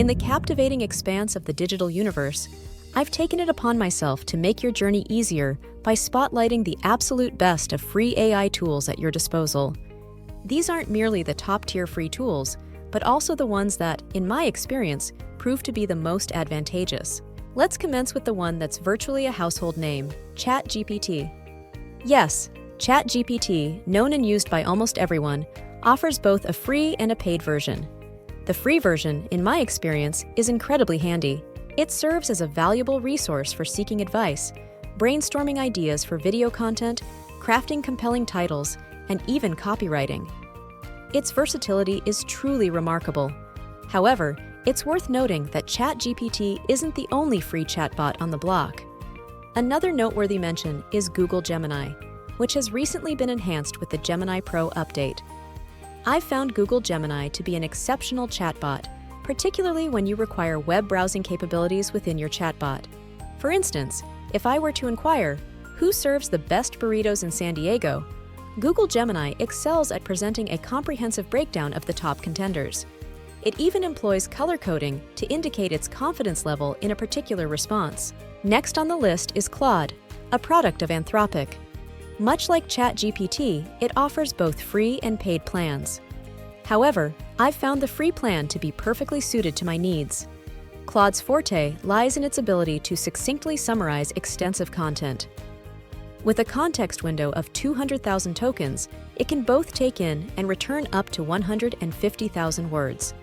In the captivating expanse of the digital universe, I've taken it upon myself to make your journey easier by spotlighting the absolute best of free AI tools at your disposal. These aren't merely the top-tier free tools, but also the ones that, in my experience, prove to be the most advantageous. Let's commence with the one that's virtually a household name, ChatGPT. Yes, ChatGPT, known and used by almost everyone, offers both a free and a paid version. The free version, in my experience, is incredibly handy. It serves as a valuable resource for seeking advice, brainstorming ideas for video content, crafting compelling titles, and even copywriting. Its versatility is truly remarkable. However, it's worth noting that ChatGPT isn't the only free chatbot on the block. Another noteworthy mention is Google Gemini, which has recently been enhanced with the Gemini Pro update. I've found Google Gemini to be an exceptional chatbot, particularly when you require web browsing capabilities within your chatbot. For instance, if I were to inquire, who serves the best burritos in San Diego? Google Gemini excels at presenting a comprehensive breakdown of the top contenders. It even employs color coding to indicate its confidence level in a particular response. Next on the list is Claude, a product of Anthropic. Much like ChatGPT, it offers both free and paid plans. However, I've found the free plan to be perfectly suited to my needs. Claude's forte lies in its ability to succinctly summarize extensive content. With a context window of 200,000 tokens, it can both take in and return up to 150,000 words.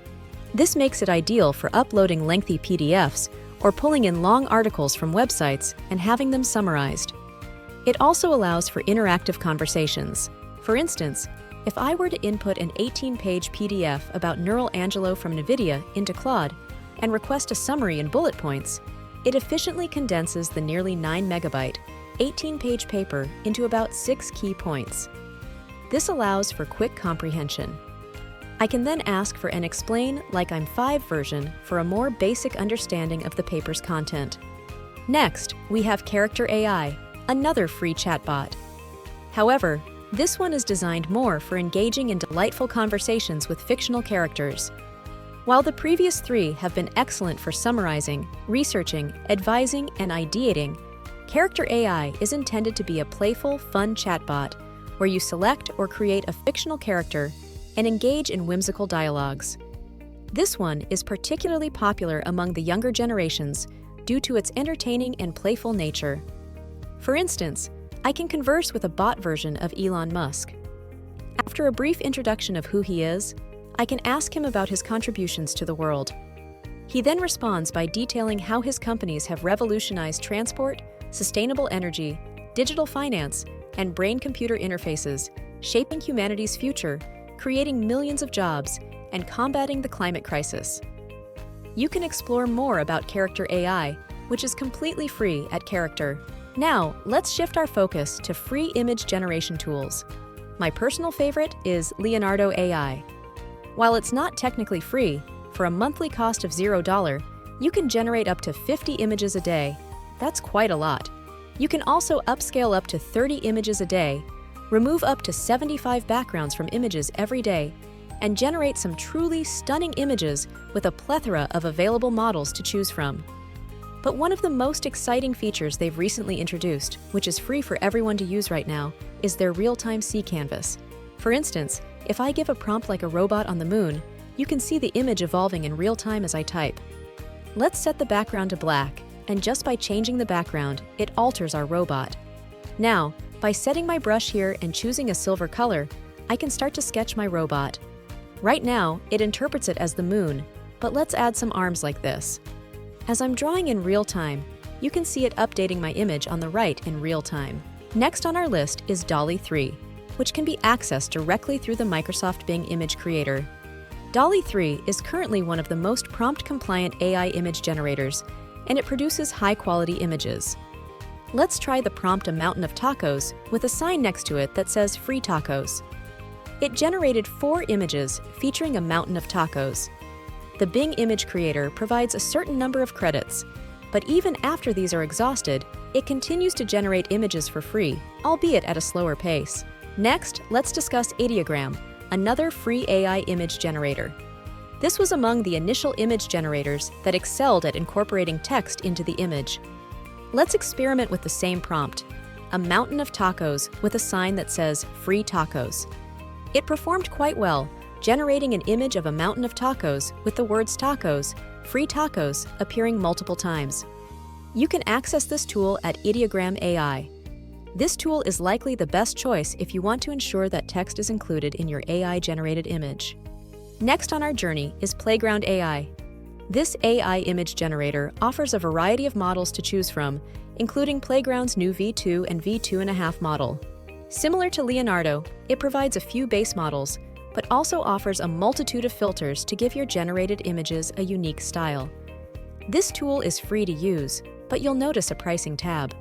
This makes it ideal for uploading lengthy PDFs or pulling in long articles from websites and having them summarized. It also allows for interactive conversations. For instance, if I were to input an 18-page PDF about Neural Angelo from NVIDIA into Claude and request a summary and bullet points, it efficiently condenses the nearly 9-megabyte, 18-page paper into about 6 key points. This allows for quick comprehension. I can then ask for an Explain Like I'm 5 version for a more basic understanding of the paper's content. Next, we have Character AI, another free chatbot. However, this one is designed more for engaging in delightful conversations with fictional characters. While the previous three have been excellent for summarizing, researching, advising, and ideating, Character AI is intended to be a playful, fun chatbot where you select or create a fictional character and engage in whimsical dialogues. This one is particularly popular among the younger generations due to its entertaining and playful nature. For instance, I can converse with a bot version of Elon Musk. After a brief introduction of who he is, I can ask him about his contributions to the world. He then responds by detailing how his companies have revolutionized transport, sustainable energy, digital finance, and brain-computer interfaces, shaping humanity's future, creating millions of jobs, and combating the climate crisis. You can explore more about Character AI, which is completely free at Character. Now, let's shift our focus to free image generation tools. My personal favorite is Leonardo AI. While it's not technically free, for a monthly cost of $0, you can generate up to 50 images a day. That's quite a lot. You can also upscale up to 30 images a day, remove up to 75 backgrounds from images every day, and generate some truly stunning images with a plethora of available models to choose from. But one of the most exciting features they've recently introduced, which is free for everyone to use right now, is their real-time sea canvas. For instance, if I give a prompt like a robot on the moon, you can see the image evolving in real time as I type. Let's set the background to black, and just by changing the background, it alters our robot. Now, by setting my brush here and choosing a silver color, I can start to sketch my robot. Right now, it interprets it as the moon, but let's add some arms like this. As I'm drawing in real time, you can see it updating my image on the right in real time. Next on our list is DALL-E 3, which can be accessed directly through the Microsoft Bing Image Creator. DALL-E 3 is currently one of the most prompt-compliant AI image generators, and it produces high-quality images. Let's try the prompt "a mountain of tacos" with a sign next to it that says "free tacos." It generated 4 images featuring a mountain of tacos. The Bing Image Creator provides a certain number of credits, but even after these are exhausted, it continues to generate images for free, albeit at a slower pace. Next, let's discuss Ideogram, another free AI image generator. This was among the initial image generators that excelled at incorporating text into the image. Let's experiment with the same prompt: a mountain of tacos with a sign that says "Free Tacos." It performed quite well, generating an image of a mountain of tacos with the words tacos, free tacos appearing multiple times. You can access this tool at Ideogram AI. This tool is likely the best choice if you want to ensure that text is included in your AI-generated image. Next on our journey is Playground AI. This AI image generator offers a variety of models to choose from, including Playground's new V2 and V2.5 model. Similar to Leonardo, it provides a few base models, but also offers a multitude of filters to give your generated images a unique style. This tool is free to use, but you'll notice a pricing tab.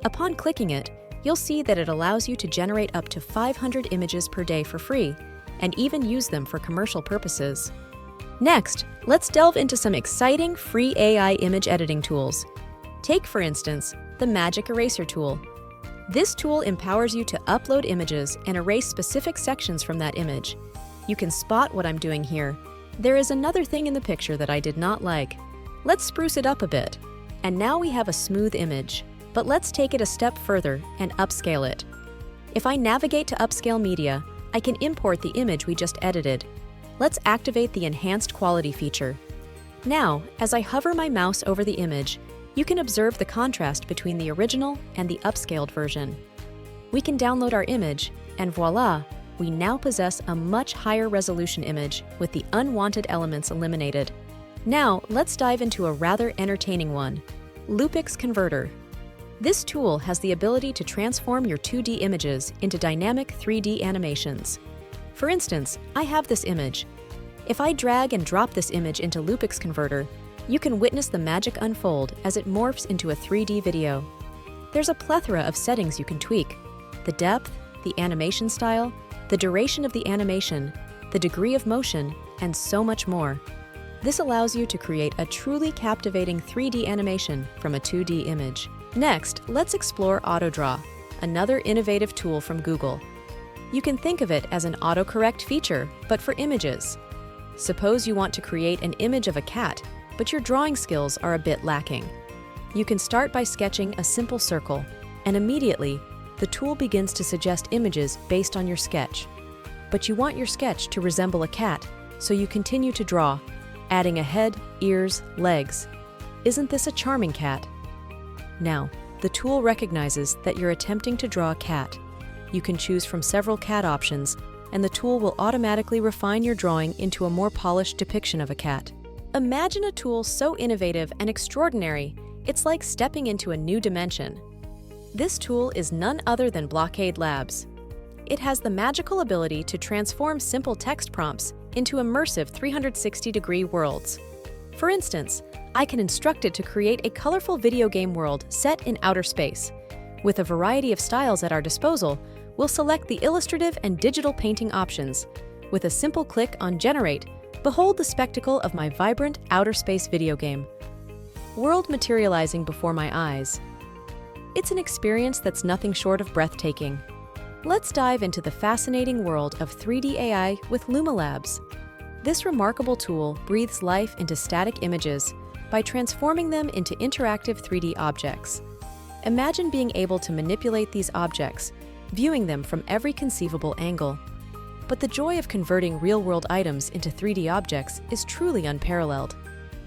Upon clicking it, you'll see that it allows you to generate up to 500 images per day for free, and even use them for commercial purposes. Next, let's delve into some exciting free AI image editing tools. Take, for instance, the Magic Eraser tool. This tool empowers you to upload images and erase specific sections from that image. You can spot what I'm doing here. There is another thing in the picture that I did not like. Let's spruce it up a bit. And now we have a smooth image. But let's take it a step further and upscale it. If I navigate to Upscale Media, I can import the image we just edited. Let's activate the Enhanced Quality feature. Now, as I hover my mouse over the image, you can observe the contrast between the original and the upscaled version. We can download our image, and voila, we now possess a much higher resolution image with the unwanted elements eliminated. Now, let's dive into a rather entertaining one: Lupix Converter. This tool has the ability to transform your 2D images into dynamic 3D animations. For instance, I have this image. If I drag and drop this image into Lupix Converter, you can witness the magic unfold as it morphs into a 3D video. There's a plethora of settings you can tweak: the depth, the animation style, the duration of the animation, the degree of motion, and so much more. This allows you to create a truly captivating 3D animation from a 2D image. Next, let's explore AutoDraw, another innovative tool from Google. You can think of it as an autocorrect feature, but for images. Suppose you want to create an image of a cat, but your drawing skills are a bit lacking. You can start by sketching a simple circle, and immediately, the tool begins to suggest images based on your sketch. But you want your sketch to resemble a cat, so you continue to draw, adding a head, ears, legs. Isn't this a charming cat? Now, the tool recognizes that you're attempting to draw a cat. You can choose from several cat options, and the tool will automatically refine your drawing into a more polished depiction of a cat. Imagine a tool so innovative and extraordinary, it's like stepping into a new dimension. This tool is none other than Blockade Labs. It has the magical ability to transform simple text prompts into immersive 360-degree worlds. For instance, I can instruct it to create a colorful video game world set in outer space. With a variety of styles at our disposal, we'll select the illustrative and digital painting options. With a simple click on Generate, behold the spectacle of my vibrant outer space video game. World materializing before my eyes. It's an experience that's nothing short of breathtaking. Let's dive into the fascinating world of 3D AI with Luma Labs. This remarkable tool breathes life into static images by transforming them into interactive 3D objects. Imagine being able to manipulate these objects, viewing them from every conceivable angle. But the joy of converting real-world items into 3D objects is truly unparalleled.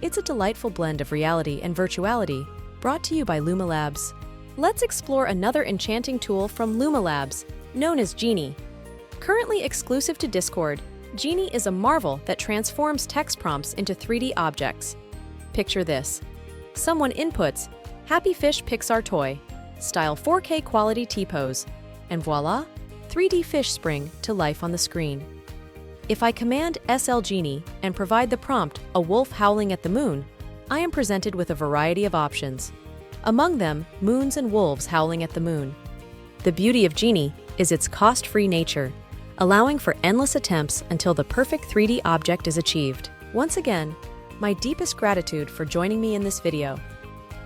It's a delightful blend of reality and virtuality, brought to you by Luma Labs. Let's explore another enchanting tool from Luma Labs, known as Genie. Currently exclusive to Discord, Genie is a marvel that transforms text prompts into 3D objects. Picture this. Someone inputs, "Happy Fish Pixar Toy," style 4K quality T-pose, and voila, 3D fish spring to life on the screen. If I command SL Genie and provide the prompt, "A wolf howling at the moon," I am presented with a variety of options. Among them, moons and wolves howling at the moon. The beauty of Genie is its cost-free nature, allowing for endless attempts until the perfect 3D object is achieved. Once again, my deepest gratitude for joining me in this video.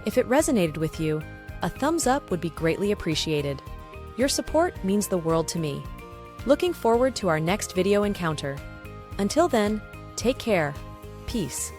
If it resonated with you, a thumbs up would be greatly appreciated. Your support means the world to me. Looking forward to our next video encounter. Until then, Take care. Peace.